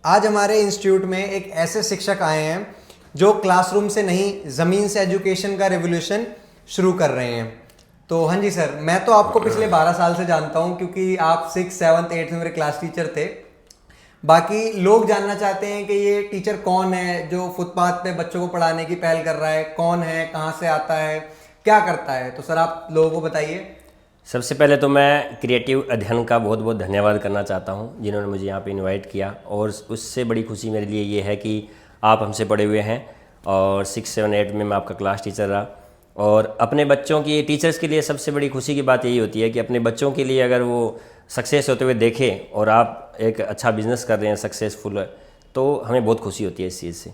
आज हमारे इंस्टीट्यूट में एक ऐसे शिक्षक आए हैं जो क्लासरूम से नहीं ज़मीन से एजुकेशन का रेवोल्यूशन शुरू कर रहे हैं। तो हाँ जी सर, मैं तो आपको पिछले 12 साल से जानता हूँ क्योंकि आप 6, 7, 8 में मेरे क्लास टीचर थे। बाकी लोग जानना चाहते हैं कि ये टीचर कौन है जो फुटपाथ पे बच्चों को पढ़ाने की पहल कर रहा है, कौन है, कहाँ से आता है, क्या करता है। तो सर आप लोगों को बताइए। सबसे पहले तो मैं क्रिएटिव अध्ययन का बहुत बहुत धन्यवाद करना चाहता हूं जिन्होंने मुझे यहाँ पे इनवाइट किया, और उससे बड़ी खुशी मेरे लिए ये है कि आप हमसे पढ़े हुए हैं और 6, 7, 8 में मैं आपका क्लास टीचर रहा। और अपने बच्चों की, टीचर्स के लिए सबसे बड़ी खुशी की बात यही होती है कि अपने बच्चों के लिए अगर वो सक्सेस होते हुए देखें और आप एक अच्छा बिजनेस कर रहे हैं, सक्सेसफुल है, तो हमें बहुत खुशी होती है इस चीज़ से।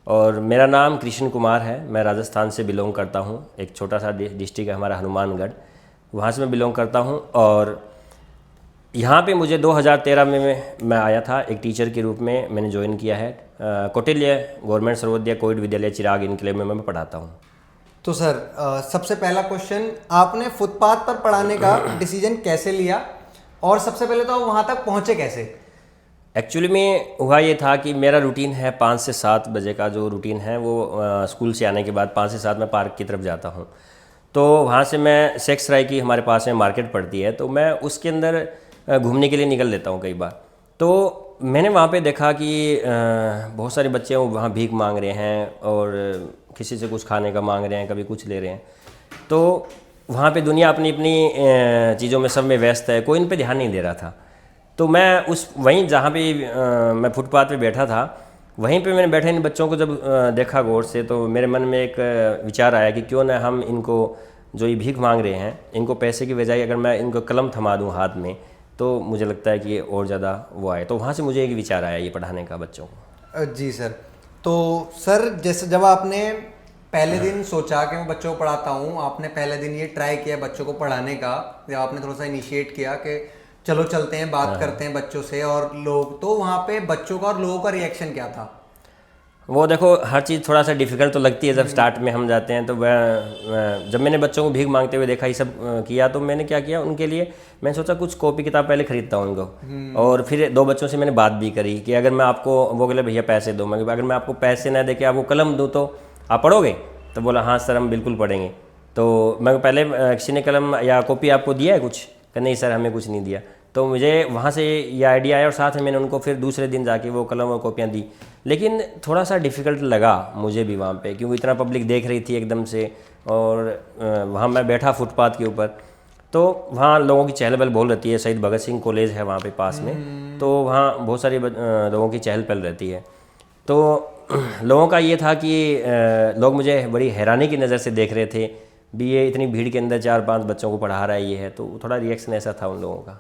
और मेरा नाम कृष्ण कुमार है, मैं राजस्थान से बिलोंग करता हूँ। एक छोटा सा डिस्ट्रिक्ट है हमारा हनुमानगढ़, वहाँ से मैं बिलोंग करता हूँ। और यहाँ पे मुझे 2013 में मैं आया था एक टीचर के रूप में, मैंने ज्वाइन किया है। कौटिल्य गवर्नमेंट सर्वोदय कोविड विद्यालय चिराग इनकलेव में मैं पढ़ाता हूँ। तो सर सबसे पहला क्वेश्चन, आपने फुटपाथ पर पढ़ाने का डिसीजन कैसे लिया और सबसे पहले तो आप वहाँ तक पहुँचे कैसे? एक्चुअली में हुआ ये था कि मेरा रूटीन है 5 से 7 बजे का, जो रूटीन है वो स्कूल से आने के बाद 5 से 7 मैं पार्क की तरफ जाता हूँ। तो वहाँ से मैं सेक्सराय की हमारे पास में मार्केट पड़ती है, तो मैं उसके अंदर घूमने के लिए निकल लेता हूँ कई बार। तो मैंने वहाँ पे देखा कि बहुत सारे बच्चे वहाँ भीख मांग रहे हैं और किसी से कुछ खाने का मांग रहे हैं, कभी कुछ ले रहे हैं। तो वहाँ पे दुनिया अपनी अपनी चीज़ों में सब में व्यस्त है, कोई इन पे ध्यान नहीं दे रहा था। तो मैं वहीं जहाँ पे मैं फुटपाथ पे बैठा था, वहीं पे मैंने बैठे इन बच्चों को जब देखा गौर से, तो मेरे मन में एक विचार आया कि क्यों ना हम इनको, जो ये भीख मांग रहे हैं, इनको पैसे की बजाय अगर मैं इनको कलम थमा दूं हाथ में, तो मुझे लगता है कि ये और ज़्यादा वो आए। तो वहाँ से मुझे एक विचार आया ये पढ़ाने का बच्चों को। जी सर। तो सर जैसे जब आपने पहले दिन सोचा कि मैं बच्चों को पढ़ाता हूँ, आपने पहले दिन ये ट्राई किया बच्चों को पढ़ाने का, जब आपने थोड़ा सा इनिशिएट किया कि चलो चलते हैं, बात करते हैं बच्चों से और लोग, तो वहाँ पे बच्चों का और लोगों का रिएक्शन क्या था? वो देखो, हर चीज़ थोड़ा सा डिफ़िकल्ट तो लगती है जब स्टार्ट में हम जाते हैं। तो जब मैंने बच्चों को भीख मांगते हुए देखा, ये सब किया, तो मैंने क्या किया उनके लिए, मैंने सोचा कुछ कॉपी किताब पहले खरीदता हूँ उनको। और फिर 2 बच्चों से मैंने बात भी करी कि अगर मैं आपको, वो बोले भैया पैसे दो, मैं अगर मैं आपको पैसे ना दे के आपको कलम दूँ तो आप पढ़ोगे? तो बोला हाँ सर हम बिल्कुल पढ़ेंगे। तो मैं पहले किसी ने कलम या कॉपी आपको दिया है कुछ? कि नहीं सर हमें कुछ नहीं दिया। तो मुझे वहाँ से ये आइडिया आया और साथ में मैंने उनको फिर दूसरे दिन जाके वो कलम और कॉपियाँ दी। लेकिन थोड़ा सा डिफ़िकल्ट लगा मुझे भी वहाँ पे, क्योंकि इतना पब्लिक देख रही थी एकदम से। और वहाँ मैं बैठा फुटपाथ के ऊपर, तो वहाँ लोगों की चहल पहल बहुत रहती है। शहीद भगत सिंह कॉलेज है वहाँ पे पास में, तो वहाँ बहुत सारी लोगों की चहल पहल रहती है। तो लोगों का ये था कि लोग मुझे बड़ी हैरानी की नज़र से देख रहे थे भी, ये इतनी भीड़ के अंदर 4-5 बच्चों को पढ़ा रहा है ये है। तो थोड़ा रिएक्शन ऐसा था उन लोगों का।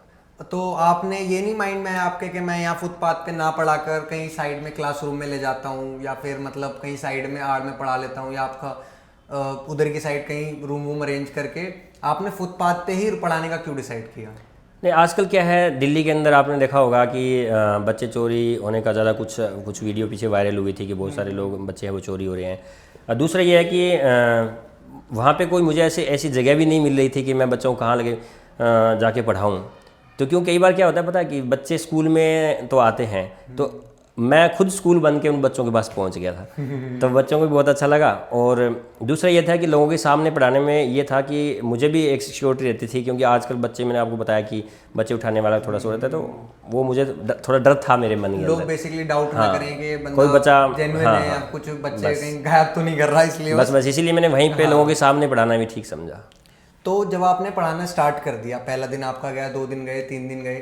तो आपने ये नहीं माइंड में आपके कि मैं यहाँ फुटपाथ पे ना पढ़ाकर कहीं साइड में क्लासरूम में ले जाता हूँ, या फिर मतलब कहीं साइड में आड़ में पढ़ा लेता हूँ, या आपका उधर की साइड कहीं रूम वूम अरेंज करके आपने फुटपाथ पे ही पढ़ाने का क्यों डिसाइड किया? नहीं, आजकल क्या है, दिल्ली के अंदर आपने देखा होगा कि बच्चे चोरी होने का ज़्यादा कुछ वीडियो पीछे वायरल हुई थी कि बहुत सारे लोग बच्चे हैं वो चोरी हो रहे हैं। दूसरा ये है कि वहाँ पे कोई मुझे ऐसी जगह भी नहीं मिल रही थी कि मैं बच्चों को कहाँ लगे जाके पढ़ाऊँ। तो क्यों कई बार क्या होता है पता है कि बच्चे स्कूल में तो आते हैं, तो मैं खुद स्कूल बन के उन बच्चों के पास पहुंच गया था। तो बच्चों को भी बहुत अच्छा लगा। और दूसरा ये था कि लोगों के सामने पढ़ाने में ये था कि मुझे भी एक सिक्योरिटी रहती थी, क्योंकि आजकल बच्चे, मैंने आपको बताया कि बच्चे उठाने वाला थोड़ा सा रहता है, तो वो मुझे थोड़ा डर था मेरे मन के लोग अंदर। बेसिकली डाउट ना करें कि बंदा कोई बच्चा जेन्युइन है या कुछ बच्चे कहीं गायब तो नहीं कर रहा, इसलिए बस इसीलिए मैंने वहीं पे लोगों के सामने पढ़ाना भी ठीक समझा। तो जब आपने पढ़ाना स्टार्ट कर दिया, पहला दिन आपका गया, 2 दिन गए, 3 दिन गए,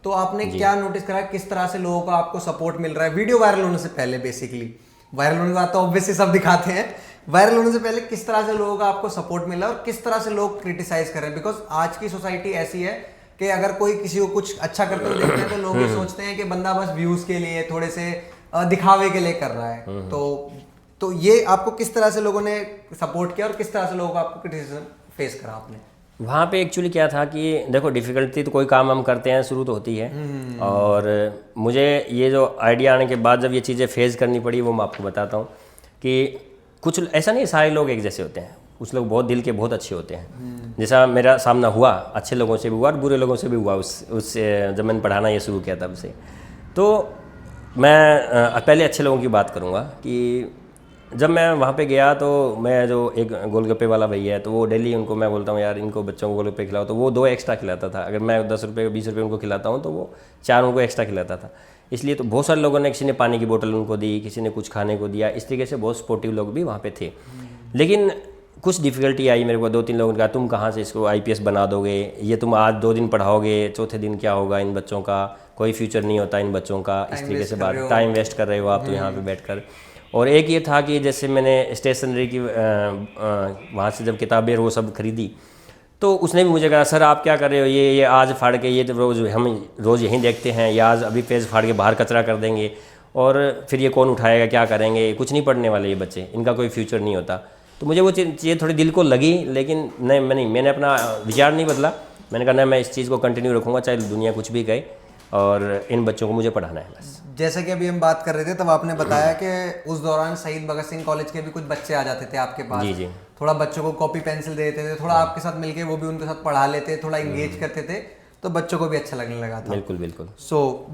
तो आपने क्या नोटिस करा, किस तरह से लोगों का आपको सपोर्ट मिल रहा है? वीडियो वायरल होने से पहले, बेसिकली वायरल होने के बाद तो ऑब्वियसली सब दिखाते हैं, वायरल होने से पहले किस तरह से लोगों का आपको सपोर्ट मिला और किस तरह से लोग क्रिटिसाइज कर रहे हैं? बिकॉज आज की सोसाइटी ऐसी है कि अगर कोई किसी को कुछ अच्छा करते हुए देखते हैं तो लोग ये सोचते हैं कि बंदा बस व्यूज के लिए, थोड़े से दिखावे के लिए कर रहा है। तो ये आपको किस तरह से लोगों ने सपोर्ट किया और किस तरह से लोगों का आपको क्रिटिसिज्म फेस करा आपने? वहाँ पे एक्चुअली क्या था कि देखो, डिफ़िकल्टी तो कोई काम हम करते हैं शुरू तो होती है। और मुझे ये जो आइडिया आने के बाद जब ये चीज़ें फेस करनी पड़ी, वो मैं आपको बताता हूँ कि कुछ ऐसा नहीं, सारे लोग एक जैसे होते हैं, कुछ लोग बहुत दिल के बहुत अच्छे होते हैं। जैसा मेरा सामना हुआ, अच्छे लोगों से भी हुआ और बुरे लोगों से भी हुआ उस जब मैंने पढ़ाना ये शुरू किया तब से। तो मैं पहले अच्छे लोगों की बात करूँगा कि जब मैं वहाँ पे गया तो मैं जो एक गोलगप्पे वाला भैया है तो वो डेली उनको मैं बोलता हूँ यार इनको बच्चों को गोलगप्पे खिलाओ, तो वो 2 एक्स्ट्रा खिलाता था। अगर मैं 10 रुपये 20 रुपये उनको खिलाता हूँ तो वो 4 उनको एक्स्ट्रा खिलाता था। इसलिए तो बहुत सारे लोगों ने, किसी ने पानी की बोतल उनको दी, किसी ने कुछ खाने को दिया, इस तरीके से बहुत सपोर्टिव लोग भी वहाँ पे थे। लेकिन कुछ डिफ़िकल्टी आई मेरे को, 2-3 लोगों ने कहा तुम कहाँ से इसको IPS बना दोगे, ये तुम आज 2 दिन पढ़ाओगे, चौथे दिन क्या होगा, इन बच्चों का कोई फ्यूचर नहीं होता, इन बच्चों का, इस तरीके से बात, टाइम वेस्ट कर रहे हो आप तो यहाँ पे बैठकर। और एक ये था कि जैसे मैंने स्टेशनरी की वहाँ से जब किताबें वो सब खरीदी तो उसने भी मुझे कहा सर आप क्या कर रहे हो, ये आज फाड़ के, ये तो रोज़ हम रोज़ यहीं देखते हैं, या आज अभी पेज फाड़ के बाहर कचरा कर देंगे और फिर ये कौन उठाएगा, क्या करेंगे, कुछ नहीं पढ़ने वाले ये बच्चे, इनका कोई फ्यूचर नहीं होता। तो मुझे वो चीज़ थोड़ी दिल को लगी, लेकिन मैंने अपना विचार नहीं बदला। मैंने कहा ना मैं इस चीज़ को कंटिन्यू रखूँगा चाहे दुनिया कुछ भी कहे, और इन बच्चों को मुझे पढ़ाना है बस। जैसे कि अभी हम बात कर रहे थे तब आपने बताया कि उस दौरान शहीद भगत सिंह कॉलेज के भी कुछ बच्चे आ जाते थे आपके पास। जी जी। थोड़ा बच्चों को कॉपी पेंसिल दे देते थे, थोड़ा आपके साथ मिलके वो भी उनके साथ पढ़ा लेते, थोड़ा इंगेज करते थे, तो बच्चों को भी अच्छा लगने लगा था। बिल्कुल बिल्कुल।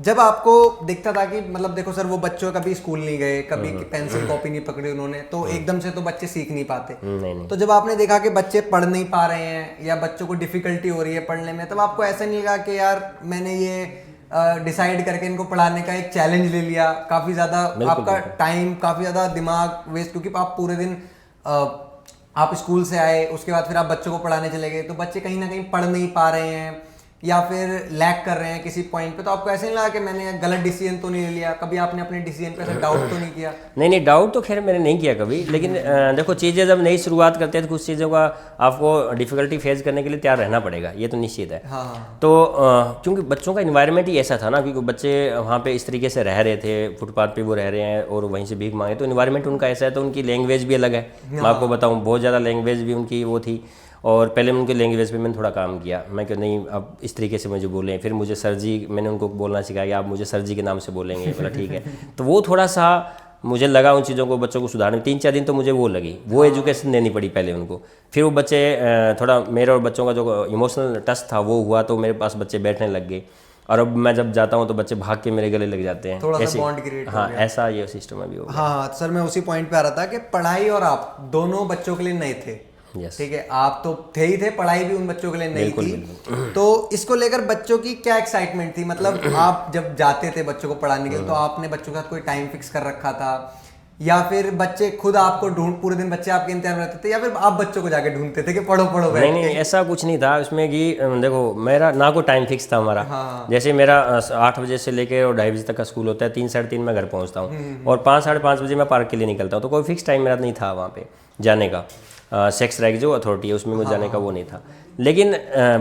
जब आपको दिखता था कि मतलब देखो सर वो बच्चों कभी स्कूल नहीं गए, कभी पेंसिल कॉपी नहीं पकड़ी उन्होंने, तो एकदम से तो बच्चे सीख नहीं पाते। नहीं। तो जब आपने देखा कि बच्चे पढ़ नहीं पा रहे हैं या बच्चों को डिफिकल्टी हो रही है पढ़ने में, तब आपको ऐसा नहीं लगा कि यार मैंने ये डिसाइड करके इनको पढ़ाने का एक चैलेंज ले लिया, काफ़ी ज़्यादा आपका टाइम, काफ़ी ज़्यादा दिमाग वेस्ट, क्योंकि आप पूरे दिन आप स्कूल से आए, उसके बाद फिर आप बच्चों को पढ़ाने चले गए, तो बच्चे कहीं ना कहीं पढ़ नहीं पा रहे हैं या फिर लैग कर रहे हैं किसी पॉइंट पे, तो आपको ऐसे नहीं लगा कि मैंने गलत डिसीजन तो नहीं ले लिया? कभी आपने अपने डिसीजन पे ऐसा डाउट तो नहीं किया? नहीं, डाउट तो खैर मैंने नहीं किया कभी, लेकिन देखो चीज़ें जब नई शुरुआत करते हैं तो कुछ चीज़ों का आपको डिफिकल्टी फेस करने के लिए तैयार रहना पड़ेगा, ये तो निश्चित है। हाँ। तो क्योंकि बच्चों का इन्वायरमेंट ही ऐसा था ना, क्योंकि बच्चे वहाँ पे इस तरीके से रह रहे थे, फुटपाथ पे वो रह रहे हैं और वहीं से भीख मांगे, तो इन्वायरमेंट उनका ऐसा है, तो उनकी लैंग्वेज भी अलग है। मैं आपको बताऊँ बहुत ज़्यादा लैंग्वेज भी उनकी वो थी, और पहले उनके लैंग्वेज पे मैंने थोड़ा काम किया। मैं कि नहीं अब इस तरीके से मुझे बोलें, फिर मुझे सर जी, मैंने उनको बोलना सिखाया कि आप मुझे सर जी के नाम से बोलेंगे, बोला ठीक है। तो वो थोड़ा सा मुझे लगा उन चीज़ों को बच्चों को सुधारने, 3-4 दिन तो मुझे वो लगी, वो एजुकेशन देनी पड़ी पहले उनको। फिर वो बच्चे थोड़ा, मेरे और बच्चों का जो इमोशनल टच था वो हुआ, तो मेरे पास बच्चे बैठने लग गए, और अब मैं जब जाता हूँ तो बच्चे भाग के मेरे गले लग जाते हैं, थोड़ा सा बॉन्ड क्रिएट। हाँ, ऐसा ये सिस्टम अभी हो गया। हाँ सर, मैं उसी पॉइंट पे आ रहा था कि पढ़ाई और आप दोनों बच्चों के लिए नए थे। ठीक है, आप तो थे ही थे, पढ़ाई भी उन बच्चों के लिए नहीं थी। तो इसको लेकर बच्चों की क्या एक्साइटमेंट थी? मतलब आप जब जाते थे बच्चों को पढ़ाने के लिए, तो आपने बच्चों के साथ कोई टाइम फिक्स कर रखा था, या फिर बच्चे खुद आपको पूरे दिन बच्चे आपके इंतजार में रहते थे, या फिर आप बच्चों को जाके ढूंढते थे कि पढ़ो पढ़ो? नहीं, ऐसा कुछ नहीं था उसमें कि देखो मेरा ना कोई टाइम फिक्स था हमारा। हाँ। जैसे मेरा 8 बजे से लेकर और 2:30 बजे तक का स्कूल होता है, 3-3:30 मैं घर पहुंचता हूँ, और 5-5:30 बजे मैं पार्क के लिए निकलता हूँ, तो कोई फिक्स टाइम मेरा नहीं था वहाँ पे जाने का। सेक्स रैग जो अथॉरिटी है उसमें मुझे जाने का वो नहीं था, लेकिन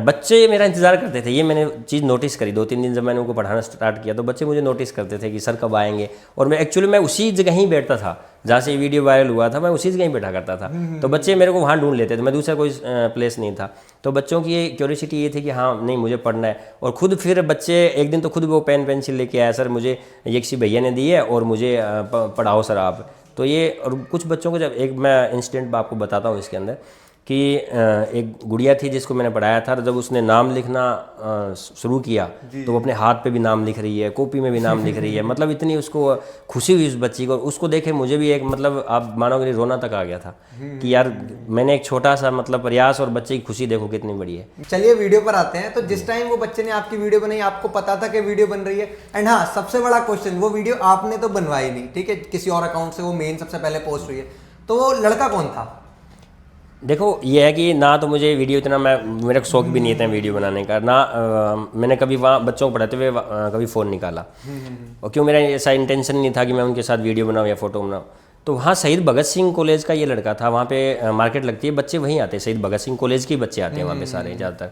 बच्चे मेरा इंतज़ार करते थे। ये मैंने चीज़ नोटिस करी 2-3 दिन जब मैंने उनको पढ़ाना स्टार्ट किया, तो बच्चे मुझे नोटिस करते थे कि सर कब आएंगे, और मैं एक्चुअली मैं उसी जगह ही बैठता था जहाँ से ये वीडियो वायरल हुआ था, मैं उसी जगह ही बैठा करता था, तो बच्चे मेरे को वहाँ ढूंढ लेते थे, मैं दूसरा कोई प्लेस नहीं था। तो बच्चों की ये क्यूरियोसिटी ये थी कि हाँ नहीं मुझे पढ़ना है, और खुद फिर बच्चे एक दिन तो खुद वो पेन पेंसिल लेके आया, सर मुझे ये किसी भैया ने दी है और मुझे पढ़ाओ सर आप। तो ये, और कुछ बच्चों को जब, एक मैं इंसिडेंट आपको बताता हूँ इसके अंदर, कि एक गुड़िया थी जिसको मैंने पढ़ाया था, जब उसने नाम लिखना शुरू किया तो वो अपने हाथ पे भी नाम लिख रही है, कॉपी में भी नाम लिख रही है, मतलब इतनी उसको खुशी हुई उस बच्ची को। उसको देखे मुझे भी एक, मतलब आप मानोगे नहीं, रोना तक आ गया था कि यार मैंने एक छोटा सा मतलब प्रयास, और बच्चे की खुशी देखो कितनी बड़ी है। चलिए वीडियो पर आते हैं। तो जिस टाइम वो बच्चे ने आपकी वीडियो बनाई, आपको पता था कि वीडियो बन रही है? एंड हाँ, सबसे बड़ा क्वेश्चन, वो वीडियो आपने तो बनवाई नहीं, ठीक है, किसी और अकाउंट से वो मेन सबसे पहले पोस्ट हुई है, तो वो लड़का कौन था? देखो ये है कि ना तो मुझे वीडियो इतना, मेरा शौक भी नहीं था वीडियो बनाने का, ना मैंने कभी वहाँ बच्चों को पढ़ाते हुए कभी फ़ोन निकाला, और क्यों मेरा ऐसा इंटेंशन नहीं था कि मैं उनके साथ वीडियो बनाऊँ या फ़ोटो बनाऊँ। तो वहाँ शहीद भगत सिंह कॉलेज का ये लड़का था, वहाँ पे मार्केट लगती है, बच्चे वहीं आते हैं, शहीद भगत सिंह कॉलेज के बच्चे आते हैं वहाँ पे सारे ज़्यादातर।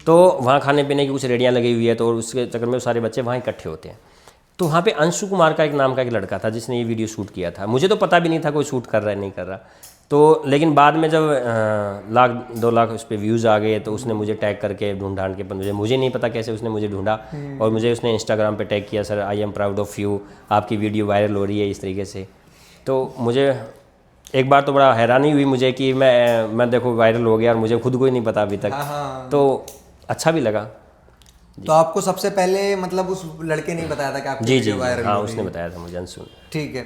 तो वहाँ खाने पीने की कुछ रेडियाँ लगी हुई है, तो उसके चक्कर में सारे बच्चे वहाँ इकट्ठे होते हैं। तो वहाँ पे अंशु कुमार का एक नाम का एक लड़का था जिसने ये वीडियो शूट किया था। मुझे तो पता भी नहीं था कोई शूट कर रहा है नहीं कर रहा, तो लेकिन बाद में जब 1-2 लाख उस पर व्यूज़ आ गए, तो उसने मुझे टैग करके ढूंढ के, मुझे नहीं पता कैसे उसने मुझे ढूंढा, और मुझे उसने इंस्टाग्राम पे टैग किया, sir I am proud of you, आपकी वीडियो वायरल हो रही है, इस तरीके से। तो मुझे एक बार तो बड़ा हैरानी हुई मुझे कि मैं देखो वायरल हो गया, और मुझे खुद को ही नहीं पता अभी तक। तो अच्छा भी लगा। तो आपको सबसे पहले मतलब उस लड़के ने ही बताया था कि आपकी जी जी वीडियो वायरल हाँ, हो रही उसने है? बताया था मुझे, अंशु ने। ठीक है।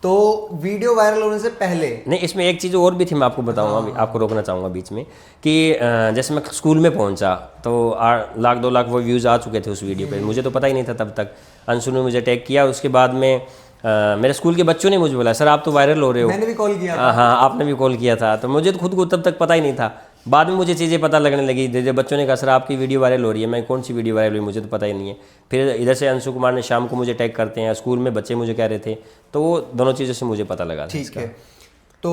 तो वीडियो वायरल होने से पहले नहीं, इसमें एक चीज़ और भी थी, मैं आपको बताऊंगा अभी, आपको रोकना चाहूँगा बीच में कि जैसे मैं स्कूल में पहुंचा तो 1 लाख 2 लाख वो व्यूज़ आ चुके थे उस वीडियो पे, मुझे तो पता ही नहीं था तब तक। अंशु ने मुझे टैग किया, उसके बाद में मेरे स्कूल के बच्चों ने मुझे बोला सर आप तो वायरल हो रहे हो। मैंने भी कॉल किया था। हाँ, आपने भी कॉल किया था, तो मुझे तो खुद को तब तक पता ही नहीं था। बाद में मुझे चीज़ें पता लगने लगी, जैसे बच्चों ने कहा सर आपकी वीडियो वायरल हो रही है। मैं कौन सी वीडियो वायरल हुई, मुझे तो पता ही नहीं है। फिर इधर से अंशु कुमार ने शाम को मुझे टैग करते हैं, स्कूल में बच्चे मुझे कह रहे थे, तो वो दोनों चीज़ों से मुझे पता लगा था ठीक इसका। है। तो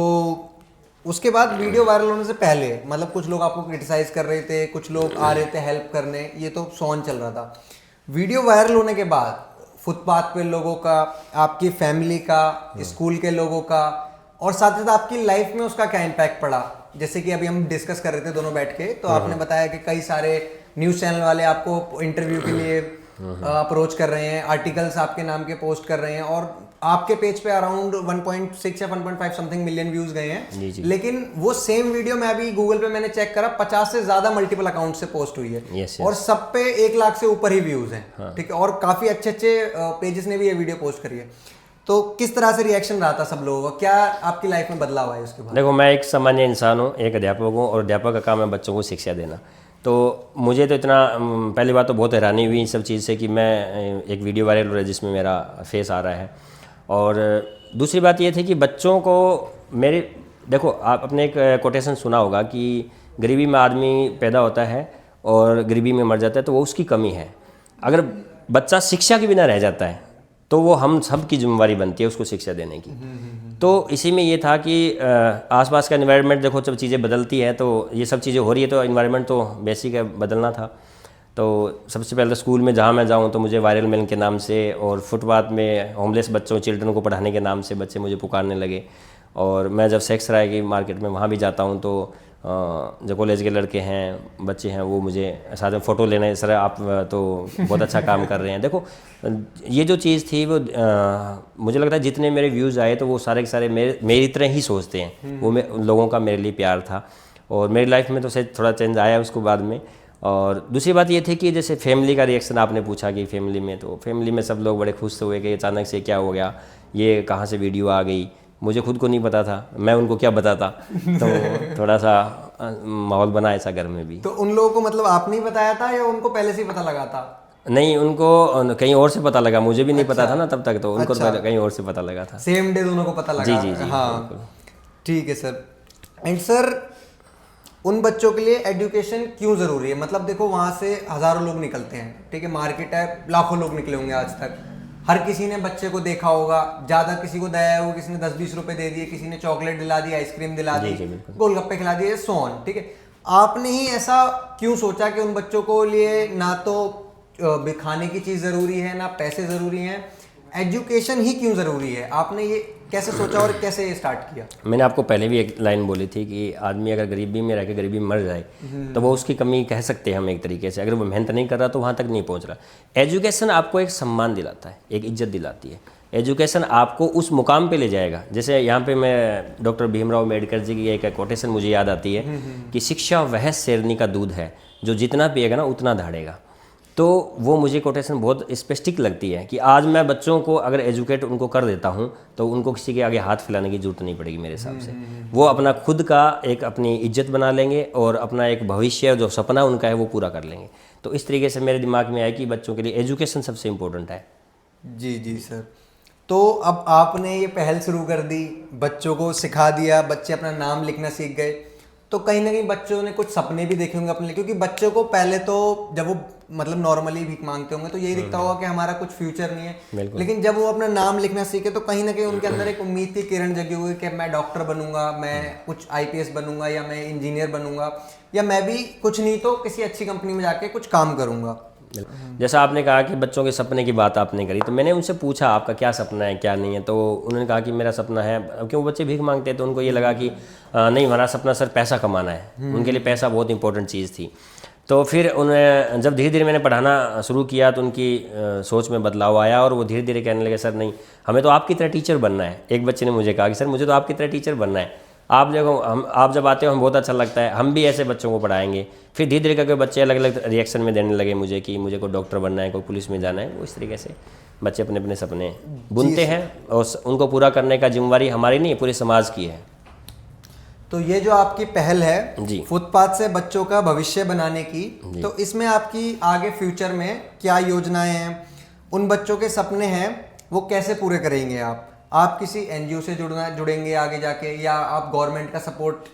उसके बाद वीडियो वायरल होने से पहले मतलब कुछ लोग आपको क्रिटिसाइज कर रहे थे, कुछ लोग आ रहे थे हेल्प करने, ये तो सॉन चल रहा था। वीडियो वायरल होने के बाद फुटपाथ पे लोगों का, आपकी फैमिली का, स्कूल के लोगों का, और साथ ही साथ आपकी लाइफ में उसका क्या इम्पैक्ट पड़ा? जैसे कि अभी हम डिस्कस कर रहे थे दोनों बैठ के, तो आपने बताया कि कई सारे न्यूज़ चैनल वाले आपको इंटरव्यू के लिए अप्रोच कर रहे हैं, आर्टिकल्स आपके नाम के पोस्ट कर रहे हैं, और आपके पेज पे अराउंड 1.6 या 1.5 समथिंग मिलियन व्यूज गए हैं। जी जी। लेकिन वो सेम वीडियो मैं अभी गूगल पे मैंने चेक करा, 50 से ज्यादा मल्टीपल अकाउंट से पोस्ट हुई है। Yes, और सब पे 1 लाख से ऊपर ही व्यूज हैं। ठीक है, और काफी अच्छे अच्छे पेजेस ने भी ये वीडियो पोस्ट करी है। तो किस तरह से रिएक्शन रहा था सब लोगों का? क्या आपकी लाइफ में बदलाव आया उसके बाद? देखो, मैं एक सामान्य इंसान हूँ, एक अध्यापक हूँ, और अध्यापक का काम है बच्चों को शिक्षा देना। तो मुझे तो इतना पहली बात तो बहुत हैरानी हुई इन सब चीज़ से कि मैं एक वीडियो वायरल हो रहा है जिसमें मेरा फेस आ रहा है। और दूसरी बात ये थी कि बच्चों को मेरे, देखो आप अपने एक कोटेशन सुना होगा कि गरीबी में आदमी पैदा होता है और गरीबी में मर जाता है, तो वो उसकी कमी है। अगर बच्चा शिक्षा के बिना रह जाता है तो वो हम सब की जिम्मेवारी बनती है उसको शिक्षा देने की। तो इसी में ये था कि आसपास का एनवायरनमेंट, देखो जब चीज़ें बदलती है तो ये सब चीज़ें हो रही है, तो एनवायरनमेंट तो बेसिक है, बदलना था। तो सबसे पहले स्कूल में जहाँ मैं जाऊँ तो मुझे वायरल मैन के नाम से, और फुटपाथ में होमलेस बच्चों, चिल्ड्रन को पढ़ाने के नाम से बच्चे मुझे पुकारने लगे। और मैं जब सेक्स राय की मार्केट में वहाँ भी जाता हूँ तो जो कॉलेज के लड़के हैं, बच्चे हैं, वो मुझे साथ में फ़ोटो लेने, सर आप तो बहुत अच्छा काम कर रहे हैं। देखो ये जो चीज़ थी वो मुझे लगता है जितने मेरे व्यूज़ आए तो वो सारे के सारे मेरी तरह ही सोचते हैं। वो उन लोगों का मेरे लिए प्यार था, और मेरी लाइफ में तो शायद थोड़ा चेंज आया उसको बाद में। और दूसरी बात ये थी कि जैसे फैमिली का रिएक्शन आपने पूछा कि फैमिली में, तो फैमिली में सब लोग बड़े खुश हुए कि अचानक से क्या हो गया, ये कहाँ से वीडियो आ गई। मुझे खुद को नहीं पता था, मैं उनको क्या बताता। तो थोड़ा सा माहौल बना ऐसा घर में भी। तो उन लोगों को मतलब आपने ही बताया था या उनको पहले से ही पता लगा था? नहीं, उनको कहीं और से पता लगा, मुझे भी नहीं पता था ना तब तक, तो उनको कहीं और से पता लगा था। सेम डे दोनों को पता लगा? जी जी जी, हाँ, ठीक है सर। एंड सर, उन बच्चों के लिए एजुकेशन क्यों ज़रूरी है? मतलब देखो वहाँ से हज़ारों लोग निकलते हैं, ठीक है, मार्केट है, लाखों लोग निकले होंगे आज तक, हर किसी ने बच्चे को देखा होगा, ज़्यादा किसी को दया हो, किसी ने 10-20 रुपए दे दिए, किसी ने चॉकलेट दिला दी, आइसक्रीम दिला दी, गोलगप्पे खिला दिए, सो ऑन। ठीक है, आपने ही ऐसा क्यों सोचा कि उन बच्चों को लिए ना तो खाने की चीज़ ज़रूरी है, ना पैसे ज़रूरी हैं, एजुकेशन ही क्यों ज़रूरी है? आपने ये कैसे सोचा और कैसे ये स्टार्ट किया? मैंने आपको पहले भी एक लाइन बोली थी कि आदमी अगर गरीबी में रह के गरीबी में मर जाए तो वो उसकी कमी कह सकते हैं हम एक तरीके से। अगर वो मेहनत नहीं कर रहा तो वहाँ तक नहीं पहुँच रहा। एजुकेशन आपको एक सम्मान दिलाता है, एक इज्जत दिलाती है। एजुकेशन आपको उस मुकाम पे ले जाएगा। जैसे यहाँ पे मैं डॉक्टर भीमराव अम्बेडकर जी की एक कोटेशन मुझे याद आती है कि शिक्षा वह शेरनी का दूध है जो जितना पिएगा ना उतना दहाड़ेगा। तो वो मुझे कोटेशन बहुत स्पेसिफिक लगती है कि आज मैं बच्चों को अगर एजुकेट उनको कर देता हूँ तो उनको किसी के आगे हाथ फैलाने की जरूरत नहीं पड़ेगी मेरे हिसाब से। वो अपना खुद का एक अपनी इज्जत बना लेंगे और अपना एक भविष्य जो सपना उनका है वो पूरा कर लेंगे। तो इस तरीके से मेरे दिमाग में आया कि बच्चों के लिए एजुकेशन सबसे इम्पोर्टेंट है। जी जी सर। तो अब आपने ये पहल शुरू कर दी, बच्चों को सिखा दिया, बच्चे अपना नाम लिखना सीख गए, तो कहीं ना कहीं बच्चों ने कुछ सपने भी देखे होंगे अपने लिए, क्योंकि बच्चों को पहले तो जब वो मतलब नॉर्मली भीख मांगते होंगे तो यही दिखता होगा कि हमारा कुछ फ्यूचर नहीं है, लेकिन जब वो अपना नाम लिखना सीखे तो कहीं ना कहीं उनके अंदर एक उम्मीद की किरण जगी हुई कि मैं डॉक्टर बनूंगा, मैं कुछ IPS बनूंगा, या मैं इंजीनियर बनूंगा, या मैं भी कुछ नहीं तो किसी अच्छी कंपनी में जाके कुछ काम करूंगा। जैसा आपने कहा कि बच्चों के सपने की बात आपने करी, तो मैंने उनसे पूछा आपका क्या सपना है क्या नहीं है, तो उन्होंने कहा कि मेरा सपना है, क्योंकि वो बच्चे भीख मांगते हैं तो उनको ये लगा कि नहीं, हमारा सपना सर पैसा कमाना है। उनके लिए पैसा बहुत इंपॉर्टेंट चीज़ थी। तो फिर उन्हें जब धीरे धीरे मैंने पढ़ाना शुरू किया तो उनकी सोच में बदलाव आया और वो धीरे धीरे कहने लगे सर नहीं, हमें तो आपकी तरह टीचर बनना है। एक बच्चे ने मुझे कहा कि सर मुझे तो आपकी तरह टीचर बनना है। आप देखो, आप जब आते हो हम बहुत अच्छा लगता है, हम भी ऐसे बच्चों को पढ़ाएंगे। फिर धीरे धीरे करके बच्चे अलग अलग रिएक्शन में देने लगे मुझे कि मुझे कोई डॉक्टर बनना है, कोई पुलिस में जाना है। वो इस तरीके से बच्चे अपने अपने सपने बुनते हैं और उनको पूरा करने का जिम्मेवारी हमारी नहीं, पूरे समाज की है। तो ये जो आपकी पहल है जी। फुटपाथ से बच्चों का भविष्य बनाने की, तो इसमें आपकी आगे फ्यूचर में क्या योजनाएं हैं, उन बच्चों के सपने हैं वो कैसे पूरे करेंगे आप किसी एनजीओ से जुड़ेंगे आगे जाके, या आप गवर्नमेंट का सपोर्ट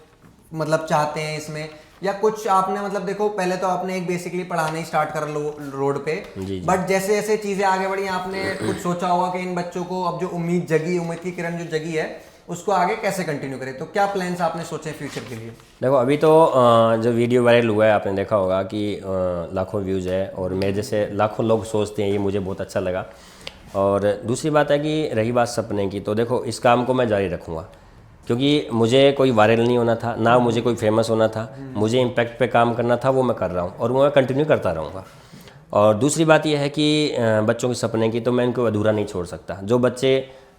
मतलब चाहते हैं इसमें, या कुछ आपने मतलब देखो पहले तो आपने एक बेसिकली पढ़ाना ही स्टार्ट कर लो रोड पे, बट जैसे जैसे चीजें आगे बढ़ी आपने कुछ सोचा होगा कि इन बच्चों को अब जो उम्मीद की किरण जो जगी है उसको आगे कैसे कंटिन्यू करें, तो क्या प्लान्स आपने सोचे फ्यूचर के लिए? देखो अभी तो जो वीडियो वायरल हुआ है आपने देखा होगा कि लाखों व्यूज़ है और मेरे जैसे लाखों लोग सोचते हैं, ये मुझे बहुत अच्छा लगा। और दूसरी बात है कि रही बात सपने की, तो देखो इस काम को मैं जारी रखूँगा, क्योंकि मुझे कोई वायरल नहीं होना था, ना मुझे कोई फेमस होना था, मुझे इम्पैक्ट पे काम करना था, वो मैं कर रहा हूँ और वो मैं कंटिन्यू करता रहूँगा। और दूसरी बात यह है कि बच्चों के सपने की तो मैं इनको अधूरा नहीं छोड़ सकता। जो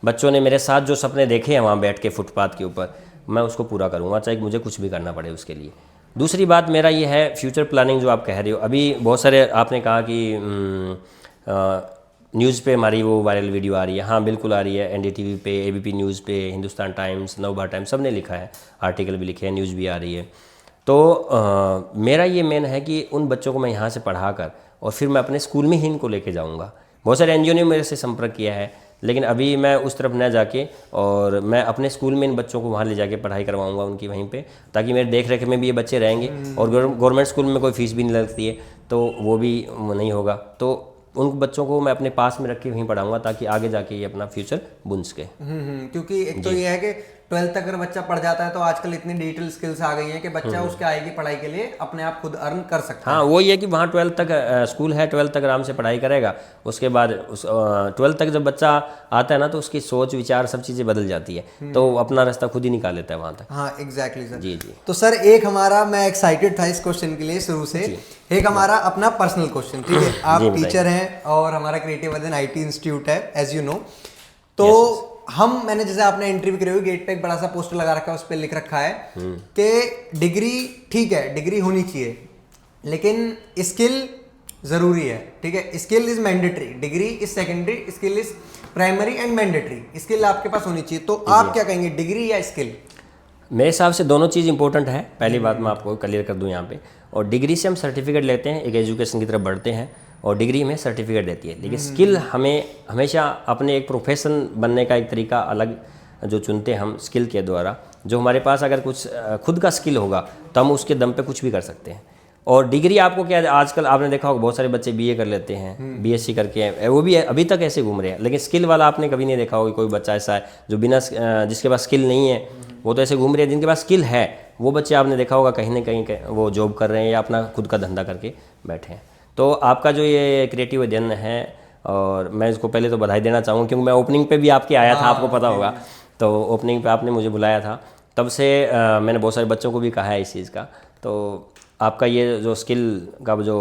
बच्चों ने मेरे साथ जो सपने देखे हैं वहाँ बैठ के फुटपाथ के ऊपर, मैं उसको पूरा करूँगा, चाहे मुझे कुछ भी करना पड़े उसके लिए। दूसरी बात मेरा ये है फ्यूचर प्लानिंग जो आप कह रहे हो, अभी बहुत सारे आपने कहा कि न्यूज़ पे हमारी वो वायरल वीडियो आ रही है। हाँ बिल्कुल आ रही है, एनडीटीवी पे, एबीपी न्यूज़ पे, हिंदुस्तान टाइम्स, नवभारत टाइम्स, सब ने लिखा है, आर्टिकल भी लिखे हैं, न्यूज़ भी आ रही है। तो मेरा ये मेन है कि उन बच्चों को मैं यहाँ से पढ़ा कर और फिर मैं अपने स्कूल में ही इनको लेके जाऊँगा। बहुत सारे एनजीओ ने मेरे से संपर्क किया है, लेकिन अभी मैं उस तरफ न जाके और मैं अपने स्कूल में इन बच्चों को वहाँ ले जाके पढ़ाई करवाऊँगा उनकी वहीं पे, ताकि मेरे देख रेख में भी ये बच्चे रहेंगे। और गवर्नमेंट स्कूल में कोई फीस भी नहीं लगती है, तो वो भी नहीं होगा। तो उन बच्चों को मैं अपने पास में रख के वहीं पढ़ाऊंगा, ताकि आगे जाके ये अपना फ्यूचर बुन सके। क्योंकि एक तो ये है कि 12th तक अगर बच्चा पढ़ जाता है तो आजकल इतनी डिजिटल स्किल्स आ गई हैं कि बच्चा उसके आगे की पढ़ाई के लिए अपने आप खुद अर्न कर सकता है। हाँ वही है कि वहाँ 12th तक स्कूल है, 12th तक आराम से पढ़ाई करेगा। उसके बाद 12th तक जब बच्चा आता है ना, तो उसकी सोच विचार सब चीज़ें बदल जाती है, तो वो अपना रास्ता खुद ही निकाल लेता है वहाँ तक। हाँ एग्जैक्टली सर। जी जी। तो सर एक हमारा, मैं एक्साइटेड था इस क्वेश्चन के लिए शुरू से, एक हमारा अपना पर्सनल क्वेश्चन, ठीक है? आप टीचर हैं और हमारा क्रिएटिव वर्धन IT इंस्टीट्यूट है एज यू नो, तो मैंने जैसे आपने इंटरव्यू करी हुई, गेट पे एक बड़ा सा पोस्टर लगा रखा है, उस पर लिख रखा है कि डिग्री ठीक है, डिग्री होनी चाहिए, लेकिन स्किल जरूरी है, ठीक है? Skill is mandatory, degree is secondary, skill is primary and mandatory. Skill आपके पास होनी चाहिए, तो आप क्या कहेंगे, डिग्री या स्किल? मेरे हिसाब से दोनों चीज़ इंपॉर्टेंट है। पहली बात मैं आपको क्लियर कर दूं यहाँ पे, और डिग्री से हम सर्टिफिकेट लेते हैं, एक एजुकेशन की तरफ बढ़ते हैं, और डिग्री हमें सर्टिफिकेट देती है। लेकिन स्किल हमें हमेशा अपने एक प्रोफेशन बनने का एक तरीका अलग जो चुनते हैं हम स्किल के द्वारा, जो हमारे पास अगर कुछ खुद का स्किल होगा तो हम उसके दम पे कुछ भी कर सकते हैं। और डिग्री आपको क्या है, आजकल आपने देखा होगा बहुत सारे बच्चे BA कर लेते हैं, BSc करके वो भी अभी तक ऐसे घूम रहे हैं, लेकिन स्किल वाला आपने कभी नहीं देखा होगा कोई बच्चा ऐसा है जो बिना जिसके पास स्किल नहीं है, वो तो ऐसे घूम रहे हैं। जिनके पास स्किल है वो बच्चे आपने देखा होगा कहीं ना कहीं वो जॉब कर रहे हैं या अपना खुद का धंधा करके बैठे हैं। तो आपका जो ये क्रिएटिव अध्ययन है, और मैं इसको पहले तो बधाई देना चाहूँगा, क्योंकि मैं ओपनिंग पे भी आपके आया था, आपको पता होगा, तो ओपनिंग पे आपने मुझे बुलाया था, तब से मैंने बहुत सारे बच्चों को भी कहा है इस चीज़ का। तो आपका ये जो स्किल का जो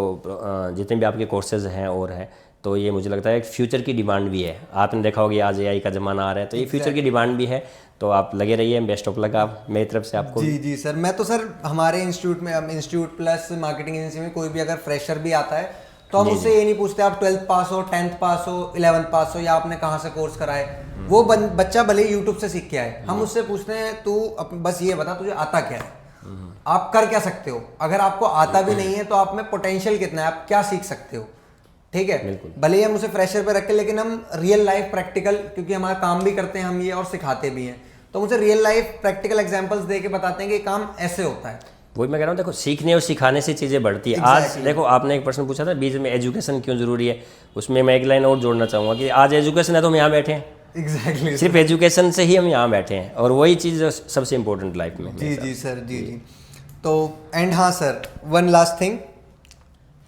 जितने भी आपके कोर्सेज हैं और हैं, तो ये मुझे लगता है एक फ्यूचर की डिमांड भी है। आपने देखा होगा आज AI का ज़माना आ रहा है, तो ये फ्यूचर की डिमांड भी है। तो आप लगे रहिए, बेस्ट ऑफ लक आप मेरी तरफ से आपको। जी जी सर। मैं तो सर हमारे इंस्टीट्यूट में, इंस्टीट्यूट प्लस मार्केटिंग एजेंसी में कोई भी अगर फ्रेशर भी आता है तो हम उससे ये नहीं पूछते आप 12th पास हो, 10th पास हो, 11th पास हो, या आपने कहाँ से कोर्स करा है। वो बच्चा भले यूट्यूब से सीख के आए, हम उससे पूछते हैं तू बस ये बता तुझे आता क्या है, आप कर क्या सकते हो। अगर आपको आता भी नहीं है तो आप में पोटेंशियल कितना है, आप क्या सीख सकते हो, ठीक है? भले ही हम उसे फ्रेशर पे रखें, लेकिन हम रियल लाइफ प्रैक्टिकल, क्योंकि हमारा काम भी करते हैं हम ये और सिखाते भी हैं, तो मुझे रियल लाइफ प्रैक्टिकल एग्जांपल्स दे के बताते हैं कि काम ऐसे होता है। वही मैं कह रहा हूँ, देखो सीखने और सिखाने से चीज़ें बढ़ती है। आज देखो आपने एक प्रश्न पूछा था बीच में, एजुकेशन क्यों जरूरी है, उसमें मैं एक लाइन और जोड़ना चाहूँगा कि आज एजुकेशन है तो हम यहाँ बैठे हैं। एग्जैक्टली सिर्फ एजुकेशन से ही हम यहाँ बैठे हैं, और वही चीज़ सबसे इम्पोर्टेंट लाइफ में। जी जी सर, जी जी। तो एंड हाँ सर, वन लास्ट थिंग,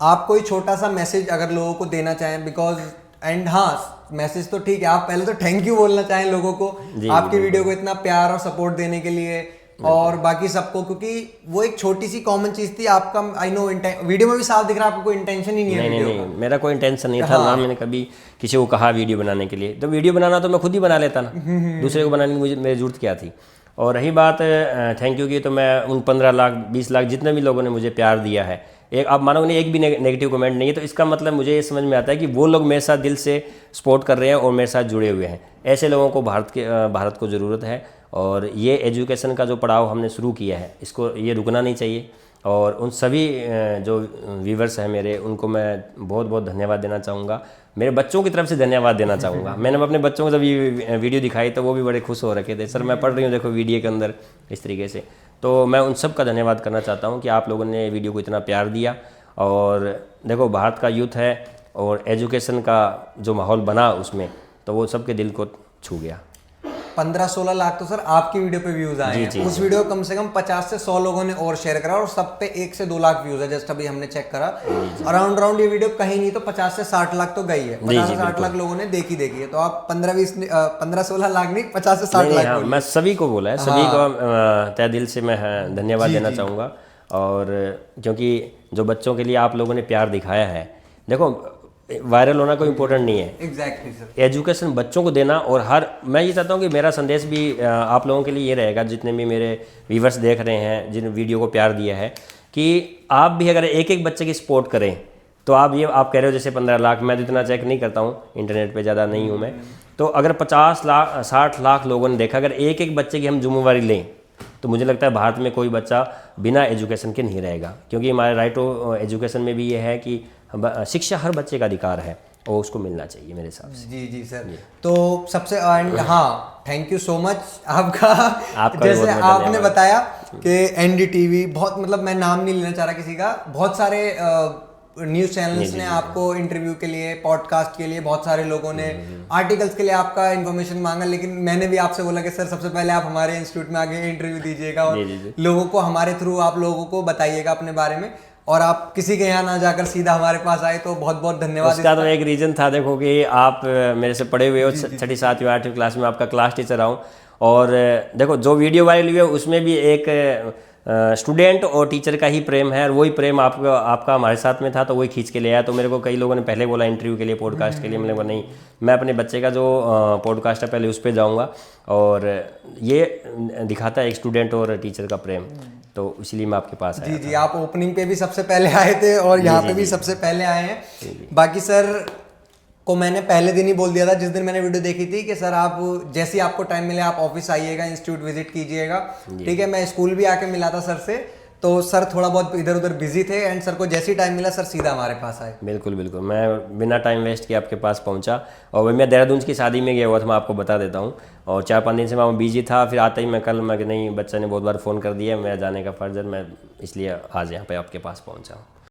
आप कोई छोटा सा मैसेज अगर लोगों को देना चाहें, बिकॉज एंड हाँ मैसेज तो ठीक है, आप पहले तो थैंक यू बोलना चाहें लोगों को आपकी वीडियो को इतना प्यार और सपोर्ट देने के लिए, और बाकी सबको, क्योंकि वो एक छोटी सी कॉमन चीज थी। आपका आई नो वीडियो में भी साफ दिख रहा है आपको कोई इंटेंशन ही नहीं है। नहीं, मेरा कोई इंटेंशन नहीं था, ना मैंने कभी किसी को कहा वीडियो बनाने के लिए। तो वीडियो बनाना तो मैं खुद ही बना लेता ना, दूसरे को बनाने की मेरी जरूरत क्या थी। और रही बात थैंक यू की, तो मैं उन 15 लाख 20 लाख जितने भी लोगों ने मुझे प्यार दिया है, एक आप मानोगे नहीं एक भी नेगेटिव कमेंट नहीं है, तो इसका मतलब मुझे ये समझ में आता है कि वो लोग मेरे साथ दिल से सपोर्ट कर रहे हैं और मेरे साथ जुड़े हुए हैं। ऐसे लोगों को भारत को ज़रूरत है। और ये एजुकेशन का जो पड़ाव हमने शुरू किया है, इसको ये रुकना नहीं चाहिए। और उन सभी जो व्यूवर्स हैं मेरे, उनको मैं बहुत बहुत धन्यवाद देना चाहूँगा। मेरे बच्चों की तरफ से धन्यवाद देना चाहूँगा। मैंने अपने बच्चों को जब ये वीडियो दिखाई तो वो भी बड़े खुश हो रखे थे, सर मैं पढ़ रही हूँ देखो वीडियो के अंदर, इस तरीके से। तो मैं उन सब का धन्यवाद करना चाहता हूँ कि आप लोगों ने वीडियो को इतना प्यार दिया। और देखो भारत का यूथ है और एजुकेशन का जो माहौल बना उसमें, तो वो सबके दिल को छू गया। 15-16 लाख तो सर आपकी वीडियो पे व्यूज आए हैं। उस वीडियो को कम से कम 50 से 100 लोगों ने और शेयर करा और सब पे 1 से 2 लाख व्यूज है। जस्ट अभी हमने चेक करा, अराउंड ये वीडियो कहीं नहीं तो 50 से 60 लाख तो गई है। 50 से 60 लाख लोगों ने देखी है। तो आप 15-16 लाख नहीं, 50 से 60 लाख। मैं सभी को बोला है, सभी को तहे दिल से मैं धन्यवाद देना चाहूँगा। और क्योंकि जो बच्चों के लिए आप लोगों ने प्यार दिखाया है, देखो वायरल होना कोई इम्पोर्टेंट नहीं है। Exactly sir. एजुकेशन बच्चों को देना, और मैं ये चाहता हूँ कि मेरा संदेश भी आप लोगों के लिए ये रहेगा, जितने भी मेरे व्यूवर्स देख रहे हैं, जिन वीडियो को प्यार दिया है, कि आप भी अगर एक एक बच्चे की सपोर्ट करें तो आप कह रहे हो जैसे 15 लाख, मैं तो इतना चेक नहीं करता हूँ, इंटरनेट पे ज़्यादा नहीं हूँ मैं, तो अगर 50 लाख 60 लाख लोगों ने देखा, अगर एक एक बच्चे की हम जिम्मेवारी लें तो मुझे लगता है भारत में कोई बच्चा बिना एजुकेशन के नहीं रहेगा। क्योंकि हमारे राइट टू एजुकेशन में भी ये है कि शिक्षा हर बच्चे का अधिकार है और उसको मिलना चाहिए मेरे हिसाब से। जी सर। तो सबसे हाँ, थैंक यू सो मच आपका जैसे आपने बताया कि एनडीटीवी बहुत, मतलब मैं नाम नहीं लेना चाह रहा किसी का, बहुत सारे न्यूज़ चैनल्स ने आपको इंटरव्यू के लिए, पॉडकास्ट के लिए, बहुत सारे लोगों ने आर्टिकल्स के लिए आपका इन्फॉर्मेशन मांगा। लेकिन मैंने भी आपसे बोला कि सर सबसे पहले आप हमारे इंस्टीट्यूट में आगे इंटरव्यू दीजिएगा और लोगों को हमारे थ्रू आप लोगों को बताइएगा अपने बारे में, और आप किसी के यहाँ ना जाकर सीधा हमारे पास आए, तो बहुत बहुत धन्यवाद। उसका तो एक रीज़न था, देखो कि आप मेरे से पढ़े हुए हो, 6ठी 7वीं 8वीं क्लास में आपका क्लास टीचर आऊँ, और देखो जो वीडियो वायरल हुई है उसमें भी एक स्टूडेंट और टीचर का ही प्रेम है, और वही प्रेम आपका हमारे साथ में था, तो वही खींच के ले आया। तो मेरे को कई लोगों ने पहले बोला इंटरव्यू के लिए, पॉडकास्ट के लिए, मैंने बोला नहीं, मैं अपने बच्चे का जो पॉडकास्ट है पहले उस पर जाऊँगा, और ये दिखाता है एक स्टूडेंट और टीचर का प्रेम, तो इसलिए मैं आपके पास आया। जी, आप ओपनिंग पे भी सबसे पहले आए थे और यहाँ पे भी सबसे पहले आए हैं। बाकी सर को मैंने पहले दिन ही बोल दिया था, जिस दिन मैंने वीडियो देखी थी, कि सर आप जैसे ही आपको टाइम मिले आप ऑफिस आइएगा, इंस्टीट्यूट विजिट कीजिएगा, ठीक है। मैं स्कूल भी आके मिला था सर से, तो सर थोड़ा बहुत इधर उधर बिजी थे, एंड सर को जैसे ही टाइम मिला सर सीधा हमारे पास आए। बिल्कुल, मैं बिना टाइम वेस्ट किए आपके पास पहुंचा। और मैं देहरादून की शादी में गया हुआ था, मैं आपको बता देता हूं, और 4-5 दिन से मैं बिजी था। फिर आते ही मैं नहीं, बच्चा ने बहुत बार फ़ोन कर दिया, मैं जाने का फर्ज है, मैं इसलिए आज यहाँ पे आपके पास पहुँचा हूँ।